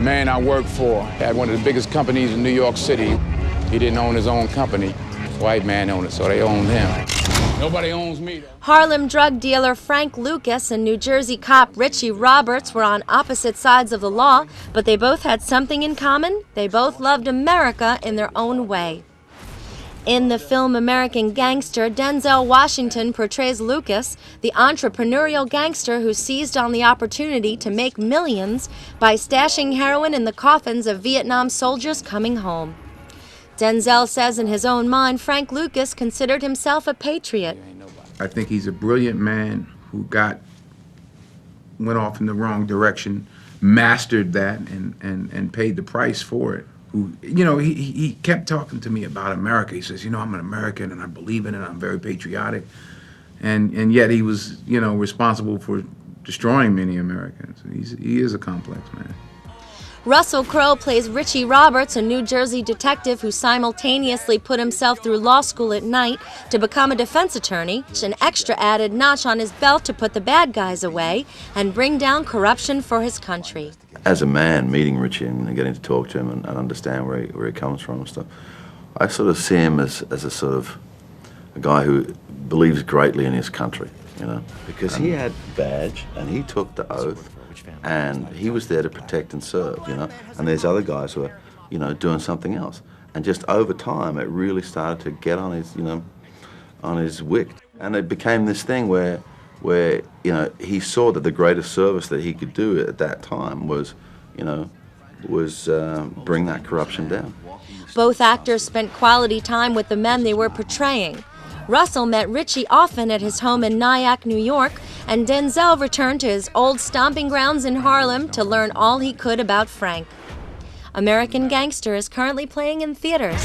man I worked for had one of the biggest companies in New York City. He didn't own his own company. White man owned it, so they owned him. Nobody owns me, though. Harlem drug dealer Frank Lucas and New Jersey cop Richie Roberts were on opposite sides of the law, but they both had something in common. They both loved America in their own way. In the film American Gangster, Denzel Washington portrays Lucas, the entrepreneurial gangster who seized on the opportunity to make millions by stashing heroin in the coffins of Vietnam soldiers coming home. Denzel says in his own mind, Frank Lucas considered himself a patriot. I think he's a brilliant man who went off in the wrong direction, mastered that, and paid the price for it. He kept talking to me about America. He says, I'm an American and I believe in it, I'm very patriotic. And yet he was, responsible for destroying many Americans. He is a complex man. Russell Crowe plays Richie Roberts, a New Jersey detective who simultaneously put himself through law school at night to become a defense attorney, an extra added notch on his belt to put the bad guys away and bring down corruption for his country. As a man, meeting Richie and getting to talk to him and understand where he comes from and stuff, I sort of see him as a sort of a guy who believes greatly in his country, because he had badge and he took the oath. And he was there to protect and serve, and there's other guys who are, doing something else. And just over time, it really started to get on his, on his wick. And it became this thing where he saw that the greatest service that he could do at that time was, bring that corruption down. Both actors spent quality time with the men they were portraying. Russell met Richie often at his home in Nyack, New York, and Denzel returned to his old stomping grounds in Harlem to learn all he could about Frank. American Gangster is currently playing in theaters.